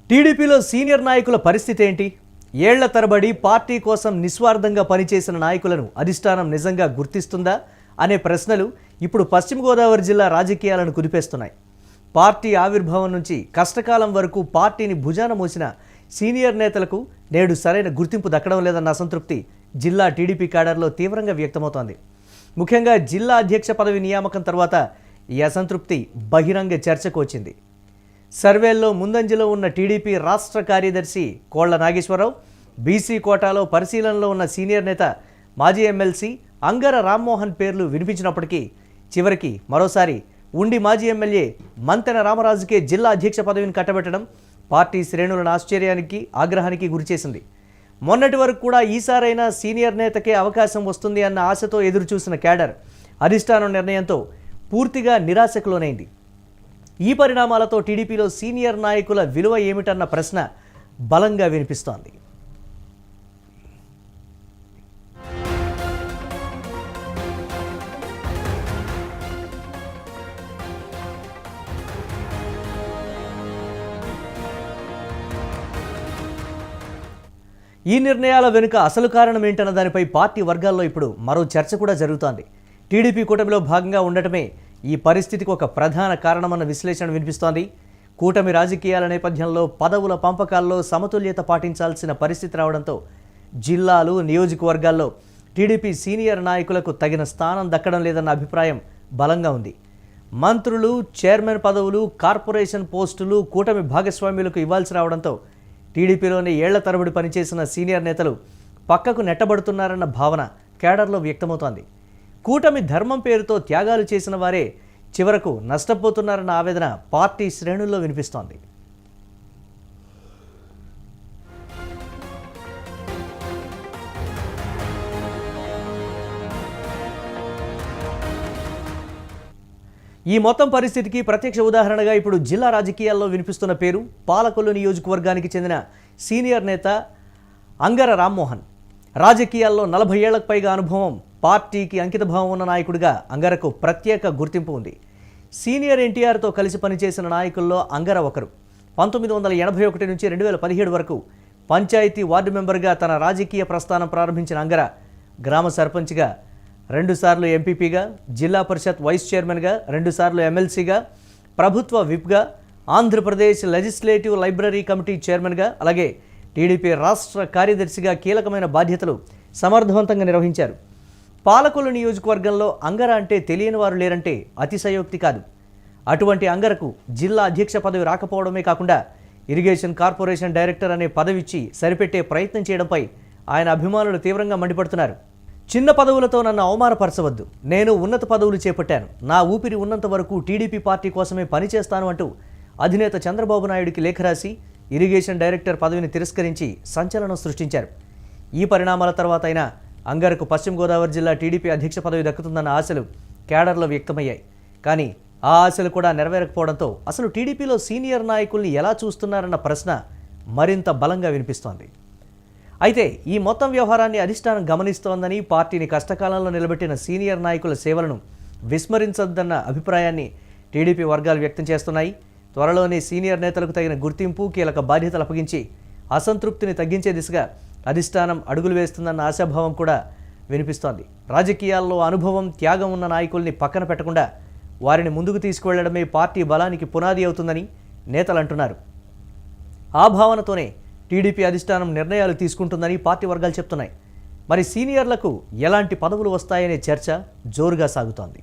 టీడీపీలో సీనియర్ నాయకుల పరిస్థితి ఏంటి? ఏళ్ల తరబడి పార్టీ కోసం నిస్వార్థంగా పనిచేసిన నాయకులను అధిష్టానం నిజంగా గుర్తిస్తుందా అనే ప్రశ్నలు ఇప్పుడు పశ్చిమ గోదావరి జిల్లా రాజకీయాలను కుదిపేస్తున్నాయి. పార్టీ ఆవిర్భావం నుంచి కష్టకాలం వరకు పార్టీని భుజాన మోసిన సీనియర్ నేతలకు నేడు సరైన గుర్తింపు దక్కడం లేదన్న అసంతృప్తి జిల్లా టీడీపీ క్యాడర్లో తీవ్రంగా వ్యక్తమవుతోంది. ముఖ్యంగా జిల్లా అధ్యక్ష పదవి నియామకం తర్వాత ఈ అసంతృప్తి బహిరంగ చర్చకు వచ్చింది. సర్వేల్లో ముందంజలో ఉన్న టీడీపీ రాష్ట్ర కార్యదర్శి కోళ్ల నాగేశ్వరరావు, బీసీ కోటాలో పరిశీలనలో ఉన్న సీనియర్ నేత మాజీ ఎమ్మెల్సీ అంగర రామ్మోహన్ పేర్లు వినిపించినప్పటికీ చివరికి మరోసారి ఉండి మాజీ ఎమ్మెల్యే మంతెన రామరాజుకే జిల్లా అధ్యక్ష పదవిని కట్టబెట్టడం పార్టీ శ్రేణులను ఆశ్చర్యానికి, ఆగ్రహానికి గురిచేసింది. మొన్నటి వరకు కూడా ఈసారైనా సీనియర్ నేతకే అవకాశం వస్తుంది అన్న ఆశతో ఎదురుచూసిన క్యాడర్ అధిష్టానం నిర్ణయంతో పూర్తిగా నిరాశకు లోనైంది. ఈ పరిణామాలతో టీడీపీలో సీనియర్ నాయకుల విలువ ఏమిటన్న ప్రశ్న బలంగా వినిపిస్తోంది. ఈ నిర్ణయాల వెనుక అసలు కారణం ఏంటన్న దానిపై పార్టీ వర్గాల్లో ఇప్పుడు మరో చర్చ కూడా జరుగుతోంది. టీడీపీ కూటమిలో భాగంగా ఉండటమే ఈ పరిస్థితికి ఒక ప్రధాన కారణమన్న విశ్లేషణ వినిపిస్తోంది. కూటమి రాజకీయాల నేపథ్యంలో పదవుల పంపకాల్లో సమతుల్యత పాటించాల్సిన పరిస్థితి రావడంతో జిల్లాలు, నియోజకవర్గాల్లో టీడీపీ సీనియర్ నాయకులకు తగిన స్థానం దక్కడం లేదన్న అభిప్రాయం బలంగా ఉంది. మంత్రులు, చైర్మన్ పదవులు, కార్పొరేషన్ పోస్టులు కూటమి భాగస్వామ్యులకు ఇవ్వాల్సి రావడంతో టీడీపీలోనే ఏళ్ల తరబడి పనిచేసిన సీనియర్ నేతలు పక్కకు నెట్టబడుతున్నారన్న భావన కేడర్లో వ్యక్తమవుతోంది. కూటమి ధర్మం పేరుతో త్యాగాలు చేసిన వారే చివరకు నష్టపోతున్నారన్న ఆవేదన పార్టీ శ్రేణుల్లో వినిపిస్తోంది. ఈ మొత్తం పరిస్థితికి ప్రత్యక్ష ఉదాహరణగా ఇప్పుడు జిల్లా రాజకీయాల్లో వినిపిస్తున్న పేరు పాలకొల్లు నియోజకవర్గానికి చెందిన సీనియర్ నేత అంగర రామ్మోహన్. రాజకీయాల్లో 40 ఏళ్లకు పైగా అనుభవం, పార్టీకి అంకితభావం ఉన్న నాయకుడిగా అంగరకు ప్రత్యేక గుర్తింపు ఉంది. సీనియర్ ఎన్టీఆర్తో కలిసి పనిచేసిన నాయకుల్లో అంగర ఒకరు. 1981 నుంచి 2017 వరకు పంచాయతీ వార్డు మెంబర్గా తన రాజకీయ ప్రస్థానం ప్రారంభించిన అంగర గ్రామ సర్పంచ్గా, 2 సార్లు ఎంపీపీగా, జిల్లా పరిషత్ వైస్ చైర్మన్గా, 2 సార్లు ఎమ్మెల్సీగా, ప్రభుత్వ విప్గా, ఆంధ్రప్రదేశ్ లెజిస్లేటివ్ లైబ్రరీ కమిటీ చైర్మన్గా, అలాగే టీడీపీ రాష్ట్ర కార్యదర్శిగా కీలకమైన బాధ్యతలు సమర్థవంతంగా నిర్వహించారు. పాలకొల్లు నియోజకవర్గంలో అంగర అంటే తెలియని వారు లేరంటే అతిశయోక్తి కాదు. అటువంటి అంగరకు జిల్లా అధ్యక్ష పదవి రాకపోవడమే కాకుండా ఇరిగేషన్ కార్పొరేషన్ డైరెక్టర్ అనే పదవిచ్చి సరిపెట్టే ప్రయత్నం చేయడంపై ఆయన అభిమానులు తీవ్రంగా మండిపడుతున్నారు. చిన్న పదవులతో నన్ను అవమానపరచవద్దు, నేను ఉన్నత పదవులు చేపట్టాను, నా ఊపిరి ఉన్నంత వరకు టీడీపీ పార్టీ కోసమే పనిచేస్తాను అంటూ అధినేత చంద్రబాబు నాయుడికి లేఖ రాసి ఇరిగేషన్ డైరెక్టర్ పదవిని తిరస్కరించి సంచలనం సృష్టించారు. ఈ పరిణామాల తర్వాత అయినా అంగరకు పశ్చిమ గోదావరి జిల్లా టీడీపీ అధ్యక్ష పదవి దక్కుతుందన్న ఆశలు కేడర్లో వ్యక్తమయ్యాయి. కానీ ఆ ఆశలు కూడా నెరవేరకపోవడంతో అసలు టీడీపీలో సీనియర్ నాయకుల్ని ఎలా చూస్తున్నారన్న ప్రశ్న మరింత బలంగా వినిపిస్తోంది. అయితే ఈ మొత్తం వ్యవహారాన్ని అధిష్టానం గమనిస్తోందని, పార్టీని కష్టకాలంలో నిలబెట్టిన సీనియర్ నాయకుల సేవలను విస్మరించొద్దన్న అభిప్రాయాన్ని టీడీపీ వర్గాలు వ్యక్తం చేస్తున్నాయి. త్వరలోనే సీనియర్ నేతలకు తగిన గుర్తింపు, కీలక బాధ్యతలు అప్పగించి అసంతృప్తిని తగ్గించే దిశగా అధిష్టానం అడుగులు వేస్తుందన్న ఆశాభావం కూడా వినిపిస్తోంది. రాజకీయాల్లో అనుభవం, త్యాగం ఉన్న నాయకుల్ని పక్కన పెట్టకుండా వారిని ముందుకు తీసుకువెళ్లడమే పార్టీ బలానికి పునాది అవుతుందని నేతలు అంటున్నారు. ఆ భావనతోనే టీడీపీ అధిష్టానం నిర్ణయాలు తీసుకుంటుందని పార్టీ వర్గాలు చెప్తున్నాయి. మరి సీనియర్లకు ఎలాంటి పదవులు వస్తాయనే చర్చ జోరుగా సాగుతోంది.